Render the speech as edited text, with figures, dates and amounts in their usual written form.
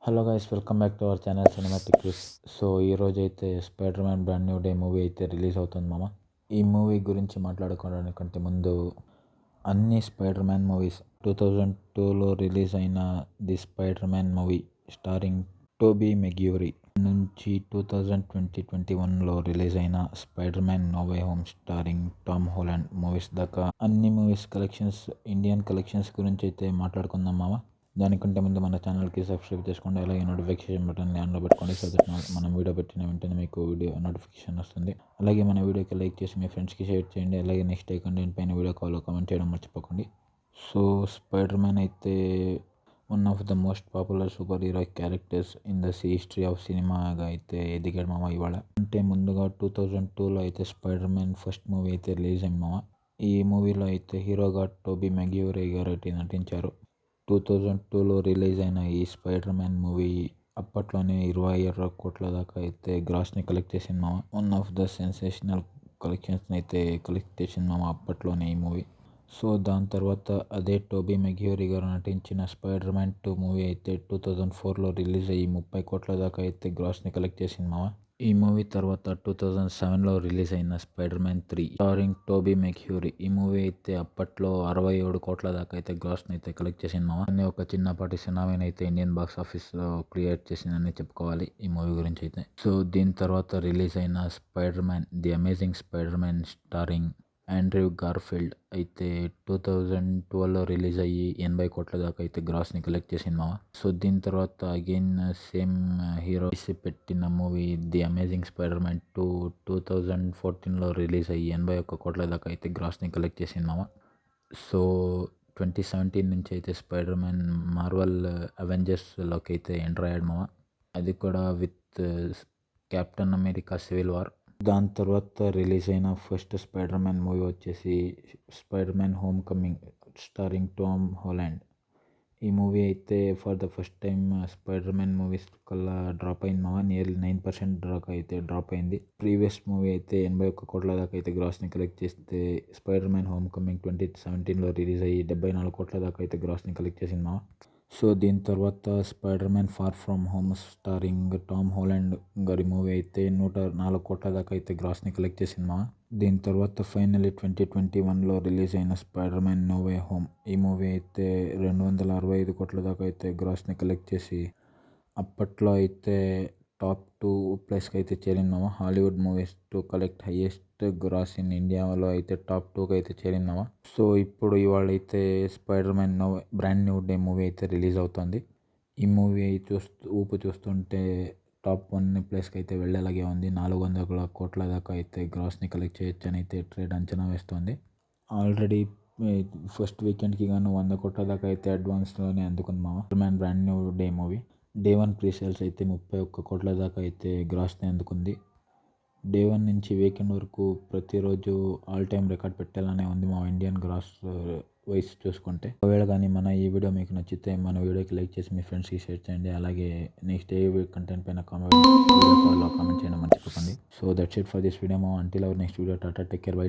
Hello guys, welcome back to our channel cinematic quiz. So ఈరోజు అయితే spider man brand new day movie అయితే release అవుతుంది మామ. ఈ మూవీ గురించి మాట్లాడుకోవడానికంటే ముందు అన్ని స్పైడర్ మ్యాన్ మూవీస్ 2002లో రిలీజ్ అయిన the spider man movie starring Tobey Maguire నుంచి 2021లో రిలీజ్ అయిన spider man no way home starring Tom Holland movies దాకా అన్ని మూవీస్ కలెక్షన్స్, ఇండియన్ కలెక్షన్స్ గురించి అయితే మాట్లాడుకుందాం మామ. దానికంటే ముందు మన ఛానల్కి సబ్స్క్రైబ్ చేసుకోండి, అలాగే నోటిఫికేషన్ బటన్ని ఆన్లో పెట్టుకోండి. సో దట్ మనం వీడియో పెట్టిన వెంటనే మీకు వీడియో నోటిఫికేషన్ వస్తుంది. అలాగే మన వీడియోకి లైక్ చేసి మీ ఫ్రెండ్స్కి షేర్ చేయండి. అలాగే నెక్స్ట్ డే కంటెంట్ పైన వీడియో కాల్లో కామెంట్ చేయడం మర్చిపోకండి. సో స్పైడర్ మ్యాన్ అయితే one of the most popular super hero characters in the history of సినిమాగా అయితే ఎదిగాడు మామ ఇవాళ. అంటే ముందుగా 2002లో అయితే స్పైడర్ మ్యాన్ ఫస్ట్ మూవీ అయితే రిలీజ్ అయింది మామ. ఈ మూవీలో అయితే హీరోగా టోబీ మెగ్యూరీ గారు అయితే నటించారు. 2002లో రిలీజ్ అయిన ఈ స్పైడర్ మ్యాన్ మూవీ అప్పట్లోనే 26 కోట్ల దాకా అయితే గ్రాస్ని కలెక్ట్ చేసింది మామ. వన్ ఆఫ్ ద సెన్సేషనల్ కలెక్షన్స్ని అయితే కలెక్ట్ చేసింది మామ అప్పట్లోనే ఈ మూవీ. సో దాని తర్వాత అదే టోబీ మెగ్యూరీ గారు నటించిన స్పైడర్ మ్యాన్ 2 మూవీ అయితే 2004లో రిలీజ్ అయ్యి 30 కోట్ల దాకా అయితే గ్రాస్ని కలెక్ట్ చేసింది మామ. ఈ మూవీ తర్వాత 2007లో రిలీజ్ అయిన స్పైడర్ మ్యాన్ 3 స్టారింగ్ టోబీ మెగ్యూరీ ఈ మూవీ అయితే అప్పట్లో 67 కోట్ల దాకా అయితే గ్రాస్ని అయితే కలెక్ట్ చేసింది మామ. అని ఒక చిన్నపాటి సినామీని అయితే ఇండియన్ బాక్స్ ఆఫీస్లో క్రియేట్ చేసిందని చెప్పుకోవాలి ఈ మూవీ గురించి అయితే. సో దీని తర్వాత రిలీజ్ అయిన spider man the amazing spider man starring Andrew Garfield అయితే 2012లో రిలీజ్ అయ్యి 80 కోట్ల దాకా అయితే గ్రాస్ని కలెక్ట్ చేసింది మామ. సో దీని తర్వాత అగైన్ సేమ్ హీరో పెట్టిన movie the amazing spider man 2 2014లో రిలీజ్ అయ్యి 81 కోట్ల దాకా అయితే గ్రాస్ని కలెక్ట్ చేసింది మామ. సో 2017 నుంచి అయితే స్పైడర్ మ్యాన్ మార్వల్ అవెంజర్స్లోకి అయితే ఎంటర్ అయ్యాడు మామ. అది కూడా with Captain America Civil War. దాని తర్వాత రిలీజ్ అయిన ఫస్ట్ స్పైడర్ మ్యాన్ మూవీ వచ్చేసి Spider man Homecoming starring Tom Holland. ఈ మూవీ అయితే for the first time Spider man movies కల్లా డ్రాప్ అయింది మామ. నియర్లీ 9% దాకా అయితే డ్రాప్ అయింది. ప్రీవియస్ మూవీ అయితే 81 కోట్ల దాకా అయితే గ్రాస్ని కలెక్ట్ చేస్తే స్పైడర్ మ్యాన్ హోమ్ కమింగ్ 2017లో రిలీజ్ అయ్యి 74 కోట్ల దాకా అయితే గ్రాస్ని కలెక్ట్ చేసింది మామ. సో దీని తర్వాత Spider Man Far From Home starring Tom Holland గారి మూవీ అయితే 104 కోట్ల దాకా అయితే గ్రాస్ని కలెక్ట్ చేసింది మామ. దీని తర్వాత ఫైనల్లీ 2021లో రిలీజ్ అయిన spider man no way home ఈ మూవీ అయితే 265 కోట్ల దాకా అయితే గ్రాస్ని కలెక్ట్ చేసి అప్పట్లో అయితే టాప్ 2 ప్లేస్కి అయితే చేరింది మామ. Hollywood movies to collect highest gross in ఇండియాలో అయితే టాప్ 2కి అయితే చేరింది మామ. సో ఇప్పుడు ఇవాళ అయితే spider man brand new day movie అయితే రిలీజ్ అవుతుంది. ఈ మూవీ చూస్తుంటే టాప్ 1 ప్లేస్కి అయితే వెళ్ళేలాగే ఉంది. 400 కోట్ల దాకా అయితే గ్రాస్ని కలెక్ట్ చేయొచ్చు అని అయితే ట్రేడ్ అంచనా వేస్తుంది. ఆల్రెడీ ఫస్ట్ వీకెండ్కి గాను 100 కోట్ల దాకా అయితే అడ్వాన్స్లోనే అందుకుంది మామ spider man brand new day movie. Day 1 pre sales అయితే 31 కోట్ల దాకా అయితే గ్రాస్ని అందుకుంది. డే 1 నుంచి వీకెండ్ వరకు ప్రతిరోజు ఆల్ టైమ్ రికార్డ్ పెట్టేలానే ఉంది మా ఇండియన్ గ్రాస్ వైస్ చూసుకుంటే. ఒకవేళ కానీ మన ఈ వీడియో మీకు నచ్చితే మన వీడియోకి లైక్ చేసి మీ ఫ్రెండ్స్కి షేర్ చేయండి. అలాగే నెక్స్ట్ ఏ కంటెంట్ పైన కామెంట్ చేయడం మర్చిపోకండి. So that's it for this video మా. అంటిల్ అవర్ నెక్స్ట్ వీడియో, టాటా, టేక్ కేర్, బై.